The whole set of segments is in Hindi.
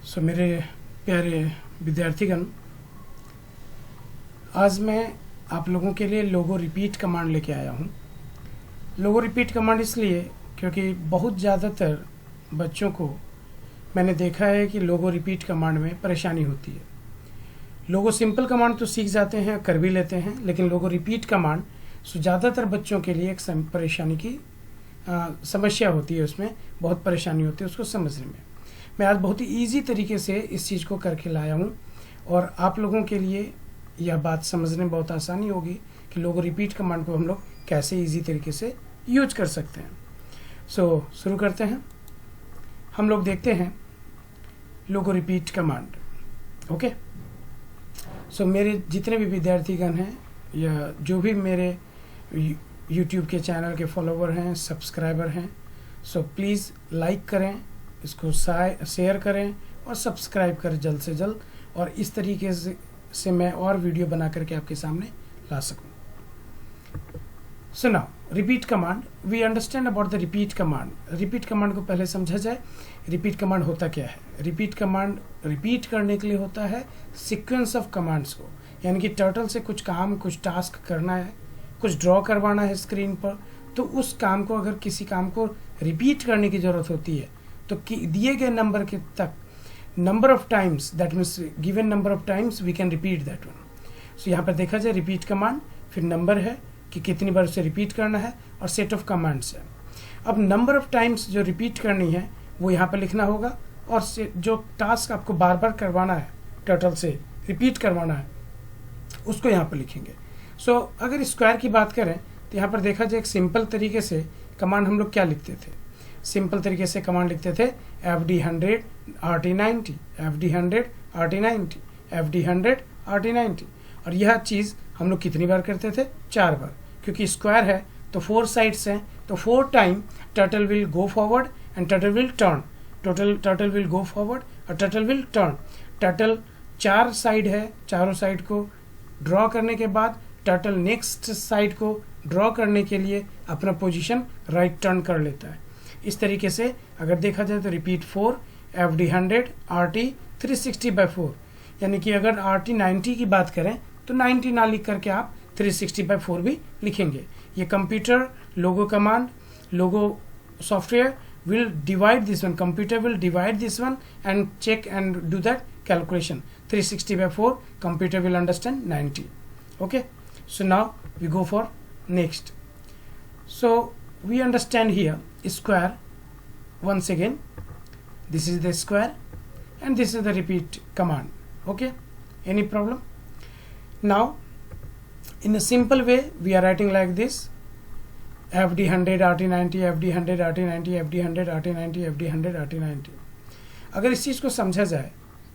मेरे प्यारे विद्यार्थीगण, आज मैं आप लोगों के लिए लोगो रिपीट कमांड लेके आया हूँ। लोगो रिपीट कमांड इसलिए क्योंकि बहुत ज़्यादातर बच्चों को मैंने देखा है कि लोगो रिपीट कमांड में परेशानी होती है। लोगो सिंपल कमांड तो सीख जाते हैं, कर भी लेते हैं, लेकिन लोगो रिपीट कमांड ज़्यादातर बच्चों के लिए एक परेशानी की समस्या होती है। उसमें बहुत परेशानी होती है उसको समझने में। मैं आज बहुत ही ईजी तरीके से इस चीज़ को करके लाया हूँ और आप लोगों के लिए यह बात समझने में बहुत आसानी होगी कि लोगो रिपीट कमांड को हम लोग कैसे ईजी तरीके से यूज कर सकते हैं। शुरू करते हैं। हम लोग देखते हैं लोगो रिपीट कमांड। ओके, मेरे जितने भी विद्यार्थीगण हैं या जो भी मेरे YouTube के चैनल के फॉलोवर हैं, सब्सक्राइबर हैं, प्लीज़ लाइक करें, इसको शेयर करें और सब्सक्राइब करें जल्द से जल्द, और इस तरीके से मैं और वीडियो बना करके आपके सामने ला सकूं। Now repeat command, we understand about the repeat command. Repeat command को पहले समझा जाए। रिपीट कमांड होता क्या है? रिपीट कमांड रिपीट करने के लिए होता है सीक्वेंस ऑफ कमांड्स को, यानी कि टर्टल से कुछ काम, कुछ टास्क करना है, कुछ ड्रॉ करवाना है स्क्रीन पर, तो उस काम को, अगर किसी काम को रिपीट करने की ज़रूरत होती है तो दिए गए नंबर के तक number of times, that means given number of times we can repeat that one. यहाँ पर देखा जाए रिपीट कमांड, फिर नंबर है कि कितनी बार उसे रिपीट करना है, और सेट ऑफ कमांड्स है। अब नंबर ऑफ टाइम्स जो रिपीट करनी है वो यहाँ पर लिखना होगा, और जो टास्क आपको बार बार करवाना है, टर्टल से रिपीट करवाना है, उसको यहाँ पर लिखेंगे। अगर स्क्वायर की बात करें तो यहाँ पर देखा जाए एक सिंपल तरीके से कमांड हम लोग क्या लिखते थे। सिंपल तरीके से कमांड लिखते थे FD100 RT90, FD100 RT90, FD100 RT90, और यह चीज़ हम लोग कितनी बार करते थे? 4 बार, क्योंकि स्क्वायर है तो 4 साइड्स हैं, तो 4 time turtle will go forward and turtle will turn. Turtle will go forward और turtle will turn. Turtle 4 side है, चारों साइड को ड्रॉ करने के बाद टर्टल नेक्स्ट साइड को ड्रॉ करने के लिए अपना पोजीशन राइट टर्न कर लेता है। इस तरीके से अगर देखा जाए तो रिपीट 4 FD100 RT 360/4, यानी कि अगर RT90 की बात करें तो 90 ना लिख करके आप 360/4 भी लिखेंगे। ये computer logo command, logo software will divide this one, computer will divide this one and check and do that calculation. 360/4, computer will understand 90. Okay, so now we go for next. So we understand here square. Once again, this is the square and this is the repeat command. Okay, any problem? Now in a simple way we are writing like this: FD100 RT90, FD100 RT90, FD100 RT90, FD100 RT90। अगर इस चीज़ को समझा जाए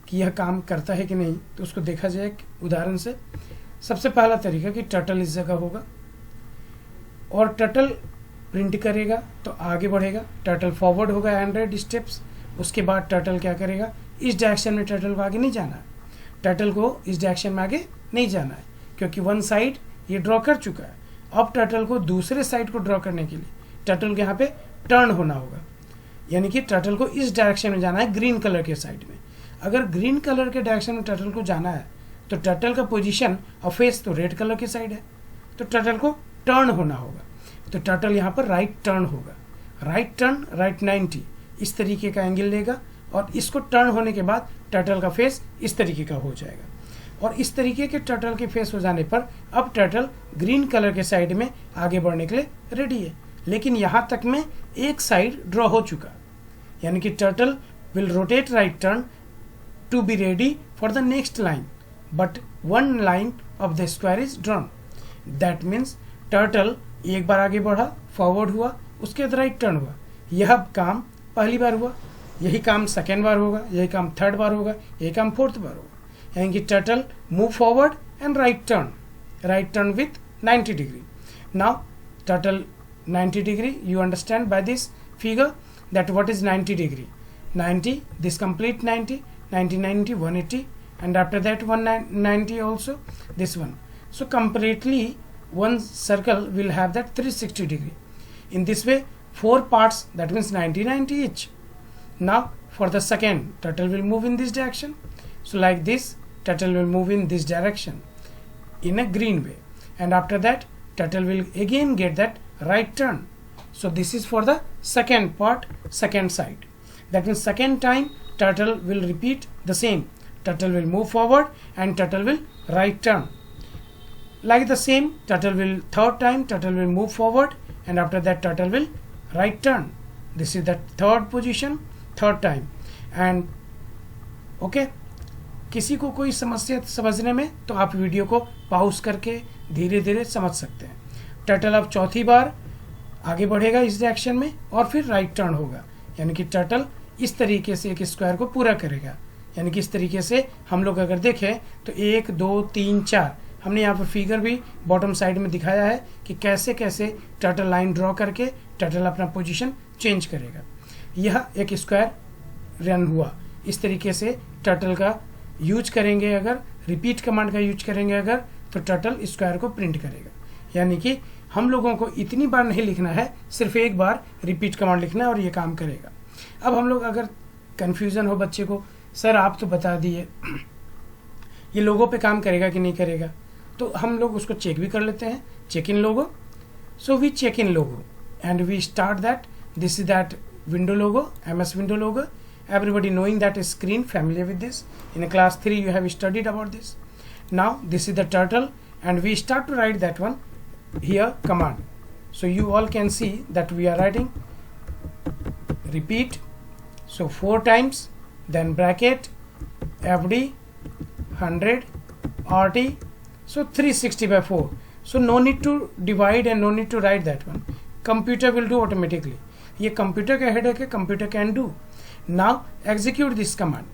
कि यह काम करता है कि नहीं, तो उसको देखा जाए एक उदाहरण से। सबसे पहला तरीका कि टर्टल इस जगह होगा और टर्टल प्रिंट करेगा तो आगे बढ़ेगा। टर्टल फॉरवर्ड होगा 100 स्टेप्स, उसके बाद टर्टल क्या करेगा? इस डायरेक्शन में टर्टल को आगे नहीं जाना है, टर्टल को इस डायरेक्शन में आगे नहीं जाना है, क्योंकि वन साइड ये ड्रॉ कर चुका है। अब टर्टल को दूसरे साइड को ड्रॉ करने के लिए टर्टल को यहाँ पे टर्न होना होगा, यानी कि टर्टल को इस डायरेक्शन में जाना है, ग्रीन कलर के साइड में। अगर ग्रीन कलर के डायरेक्शन में टर्टल को जाना है तो टर्टल का पोजीशन और फेस तो रेड कलर की साइड है, तो टर्टल को टर्न होना होगा। तो टर्टल यहाँ पर राइट टर्न होगा, राइट टर्न, राइट 90, इस तरीके का एंगल लेगा, और इसको टर्न होने के बाद टर्टल का फेस इस तरीके का हो जाएगा। और इस तरीके के टर्टल के फेस हो जाने पर अब टर्टल ग्रीन कलर के साइड में आगे बढ़ने के लिए रेडी है, लेकिन यहाँ तक में एक साइड ड्रॉ हो चुका, यानी कि turtle will rotate right turn to be ready for the next line, but one line of the square is drawn. That means turtle एक बार आगे बढ़ा, फॉरवर्ड हुआ, उसके बाद राइट टर्न हुआ। यह काम पहली बार हुआ, यही काम सेकेंड बार होगा, यही काम थर्ड बार होगा, यही काम फोर्थ बार होगा, यानी कि turtle move forward and right turn with 90 degree. Now turtle 90 degree, you understand by this figure that what is 90 degree? 90, this complete 90, 90, 90, 180, and after that 190 also, this one. So completely one circle will have that 360 degree. In this way 4 parts, that means 90, 90 each. Now for the second, turtle will move in this direction. So like this, turtle will move in this direction in a green way, and after that turtle will again get that right turn. So this is for the second part, second side. That means second time turtle will repeat the same. Turtle will move forward and turtle will right turn. Like the same, turtle will third time turtle will move forward and after that turtle will right turn. This is the third position, third time. And okay, किसी को कोई समस्या समझने में तो आप वीडियो को पॉज करके धीरे धीरे समझ सकते हैं. टर्टल अब चौथी बार आगे बढ़ेगा इस डायरेक्शन में और फिर राइट टर्न होगा, यानी कि टर्टल इस तरीके से एक स्क्वायर को पूरा करेगा. यानी कि इस तरीके से हम लोग अगर देखें तो 1 2 3 4, हमने यहाँ पर फिगर भी बॉटम साइड में दिखाया है कि कैसे कैसे टर्टल लाइन ड्रॉ करके टर्टल अपना पोजीशन चेंज करेगा. यह एक स्क्वायर रन हुआ. इस तरीके से टर्टल का यूज करेंगे, अगर रिपीट कमांड का यूज करेंगे अगर, तो टर्टल स्क्वायर को प्रिंट करेगा. यानी कि हम लोगों को इतनी बार नहीं लिखना है, सिर्फ एक बार रिपीट कमांड लिखना है और ये काम करेगा. अब हम लोग अगर कन्फ्यूज़न हो बच्चे को, सर आप तो बता दिए ये लोगो पे काम करेगा कि नहीं करेगा, तो हम लोग उसको चेक भी कर लेते हैं. Check in Logo. So we check in Logo and we start that. This is that window logo, MS window logo. Everybody knowing that is screen, familiar with this. In class 3 you have studied about this. Now this is the turtle and we start to write that one here command. So you all can see that we are writing repeat. So 4 times, then bracket FD 100 RT. So 360 by 4. So no need to divide and no need to write that one. Computer will do automatically. ये कंप्यूटर का हेडेक है, computer can do. Now execute this command.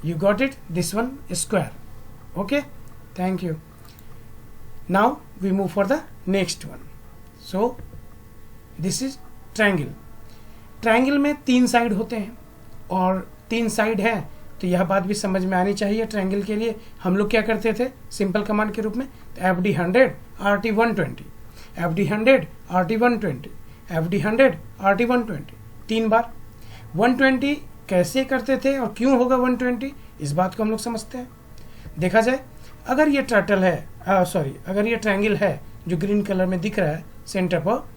You got it, this one square. Okay, thank you. Now we move for the next one. So this is triangle. Triangle में 3 साइड होते हैं और 3 साइड है, तो यह बात भी समझ में आनी चाहिए. ट्रायंगल के लिए हम लोग क्या करते थे सिंपल कमांड के रूप में, तो FD 100 RT 120, FD 100 RT 120, FD 100 RT 120 3 बार. 120 कैसे करते थे और क्यों होगा 120, इस बात को हम लोग समझते हैं. देखा जाए, अगर ये टर्टल है, अगर ये ट्रायंगल है जो ग्रीन कलर में दिख रहा है सेंटर पर,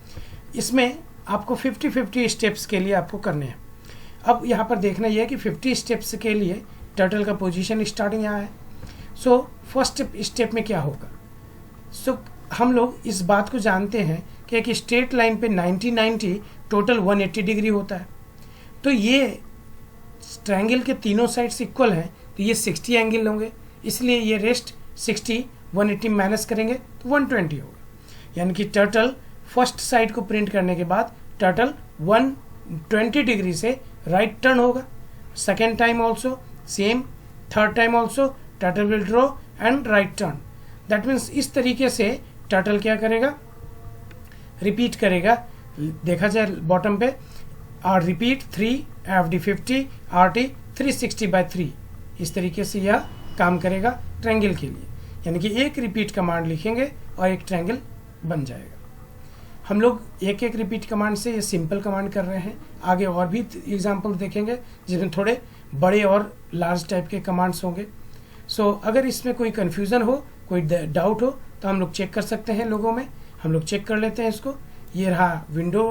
इसमें आपको 50-50 स्टेप्स के लिए आपको करने हैं. अब यहाँ पर देखना यह है कि 50 स्टेप्स के लिए टर्टल का पोजीशन स्टार्टिंग यहाँ है. सो फर्स्ट स्टेप में क्या होगा, सो हम लोग इस बात को जानते हैं कि एक स्ट्रेट लाइन पे 90-90 टोटल 180 डिग्री होता है. तो ये ट्रायंगल के तीनों साइड्स इक्वल हैं, तो ये 60 एंगल होंगे, इसलिए ये रेस्ट 60 180 माइनस करेंगे तो 120 होगा. यानी कि टर्टल फर्स्ट साइड को प्रिंट करने के बाद टर्टल 120 डिग्री से राइट टर्न होगा. Second time also same, third time also turtle will draw and right turn. That means इस तरीके से टर्टल क्या करेगा, रिपीट करेगा. देखा जाए बॉटम पे, और रिपीट 3 FD 50 RT 360 by 3. इस तरीके से यह काम करेगा ट्रायंगल के लिए. यानी कि एक रिपीट कमांड लिखेंगे और एक ट्रायंगल बन जाएगा. हम लोग एक एक रिपीट कमांड से ये सिंपल कमांड कर रहे हैं. आगे और भी एग्जाम्पल देखेंगे जिसमें थोड़े बड़े और लार्ज टाइप के कमांड्स होंगे. सो अगर इसमें कोई कन्फ्यूज़न हो, कोई डाउट हो, तो हम लोग चेक कर सकते हैं लोगों में. हम लोग चेक कर लेते हैं इसको. ये रहा विंडो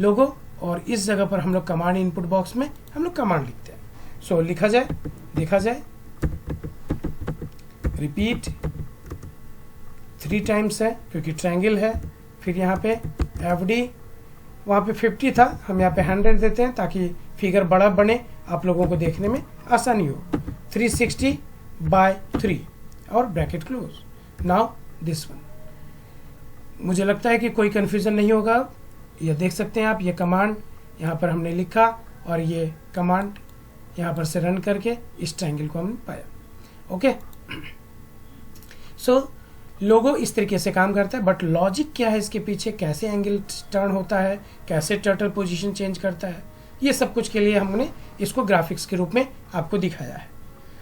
लोगो और इस जगह पर हम लोग कमांड इनपुट बॉक्स में हम लोग कमांड लिखते हैं. सो लिखा जाए, देखा जाए, रिपीट 3 टाइम्स है क्योंकि ट्रायंगल है. फिर यहाँ पे FD, वहाँ पे 50 था, हम यहाँ पे 100 देते हैं ताकि फिगर बड़ा बने, आप लोगों को देखने में आसानी हो. 360 by 3 और bracket close. Now this one. मुझे लगता है कि कोई कन्फ्यूज़न नहीं होगा. ये देख सकते हैं आप, ये कमांड यहाँ पर हमने लिखा और ये कमांड यहाँ पर से रन करके इस ट्रायंगल को हमने पाया. ओके, सो लोगो इस तरीके से काम करता है. बट लॉजिक क्या है इसके पीछे, कैसे एंगल टर्न होता है, कैसे टर्टल पोजीशन चेंज करता है, ये सब कुछ के लिए हमने इसको ग्राफिक्स के रूप में आपको दिखाया है.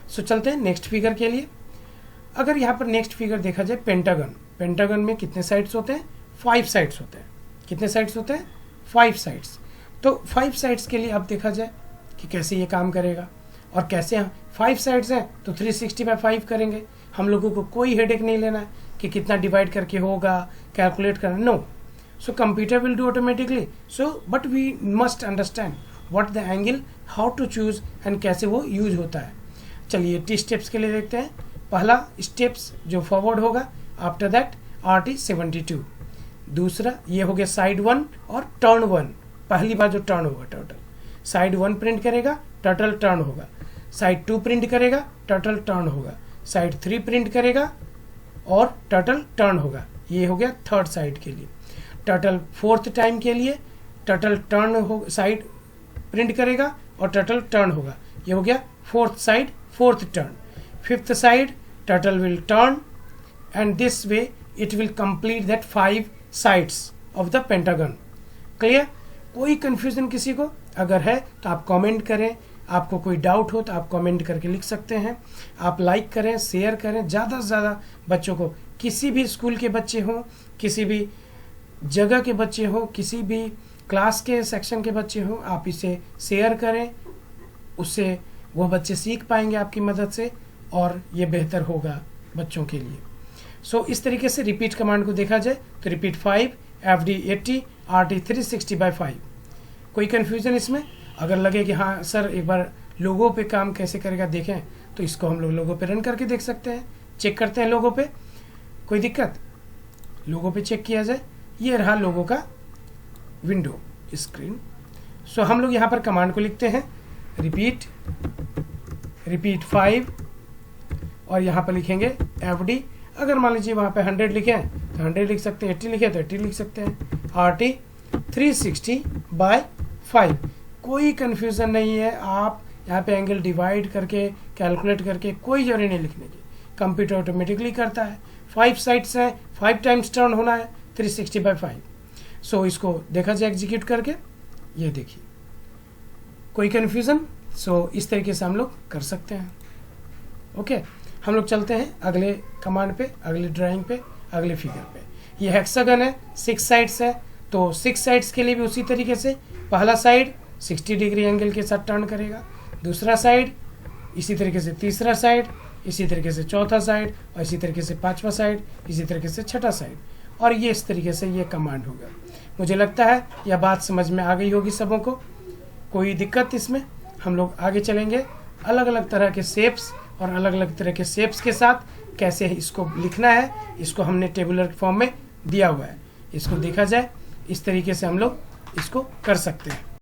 सो चलते हैं नेक्स्ट फिगर के लिए. अगर यहाँ पर नेक्स्ट फिगर देखा जाए, पेंटागन. पेंटागन में कितने साइड्स होते हैं, 5 साइड्स होते हैं. कितने साइड्स होते हैं, 5 साइड्स. तो 5 साइड्स के लिए अब देखा जाए कि कैसे ये काम करेगा और कैसे हम 5 साइड्स हैं तो 360 बाय 5 करेंगे। हम लोगों को कोई हेडेक नहीं लेना है कि कितना डिवाइड करके होगा, कैलकुलेट करना, no. So computer will do automatically. So but we must understand what the angle, how to choose and कैसे वो यूज होता है। चलिए टी स्टेप्स के लिए देखते हैं। पहला स्टेप्स जो फॉरवर्ड होगा, आफ्टर दैट RT 72। दूसरा ये हो गया साइड 1 और टर्न 1, पहली बार जो टर्न होगा टर्टल, साइड 1 प्रिंट करेगा, टर्टल टर्न होगा, साइड 2 प्रिंट करेगा, टर्टल टर्न होगा, साइड 3 प्रिंट करेगा और टर्टल टर्न होगा। ये हो गया थर्ड साइड के लिए। टर्टल फोर्थ टाइम के लिए टर्टल टर्न हो, साइड प्रिंट करेगा और टर्टल टर्न होगा। ये हो गया fourth side, fourth turn. Fifth side turtle will turn and this way it will complete that 5 sides of the pentagon. Clear? कोई कंफ्यूजन किसी को अगर है तो आप कमेंट करें, आपको कोई डाउट हो तो आप कमेंट करके लिख सकते हैं। आप लाइक करें, शेयर करें, ज़्यादा से ज़्यादा बच्चों को, किसी भी स्कूल के बच्चे हों, किसी भी जगह के बच्चे हों, किसी भी क्लास के सेक्शन के बच्चे हों, आप इसे शेयर करें, उससे वह बच्चे सीख पाएंगे आपकी मदद से और ये बेहतर होगा बच्चों के लिए। सो इस तरीके से रिपीट कमांड को देखा जाए तो रिपीट 5, FD 80, RT 360 बाय 5। कोई कन्फ्यूजन इसमें? अगर लगे कि हाँ सर एक बार लोगों पे काम कैसे करेगा देखें, तो इसको हम लोग लोगों पे रन करके देख सकते हैं, चेक करते हैं लोगों पे। कोई दिक्कत? लोगों पे चेक किया जाए। ये रहा लोगों का विंडो स्क्रीन। सो हम लोग यहाँ पर कमांड को लिखते हैं रिपीट 5 और यहाँ पर लिखेंगे FD। अगर मान लीजिए वहाँ पे 100 लिखे हैं तो 100 लिख सकते हैं, 80 लिखे तो 80 लिख सकते हैं। RT 360 by 5। कोई कन्फ्यूज़न नहीं है। आप यहाँ पे एंगल डिवाइड करके कैलकुलेट करके कोई जरूरी नहीं लिखने की, कंप्यूटर ऑटोमेटिकली करता है। 5 साइड्स हैं, 5 टाइम्स टर्न होना है, 360 बाय 5। सो इसको देखा जाए एग्जीक्यूट करके, ये देखिए कोई कन्फ्यूज़न? सो इस तरीके से हम लोग कर सकते हैं। ओके, हम लोग चलते हैं अगले कमांड पे, अगले ड्राइंग पे, अगले फिगर पे। ये हेक्सागन है, 6 साइड्स है, तो 6 साइड्स के लिए भी उसी तरीके से पहला साइड 60 डिग्री एंगल के साथ टर्न करेगा, दूसरा साइड इसी तरीके से, तीसरा साइड इसी तरीके से, चौथा साइड और इसी तरीके से पांचवा साइड, इसी तरीके से छठा साइड, और ये इस तरीके से ये कमांड होगा। मुझे लगता है यह बात समझ में आ गई होगी सबों को। कोई दिक्कत इसमें? हम लोग आगे चलेंगे अलग अलग तरह के शेप्स और अलग अलग तरह के शेप्स के साथ कैसे इसको लिखना है। इसको हमने टेबुलर फॉर्म में दिया हुआ है, इसको देखा जाए इस तरीके से हम लोग इसको कर सकते हैं।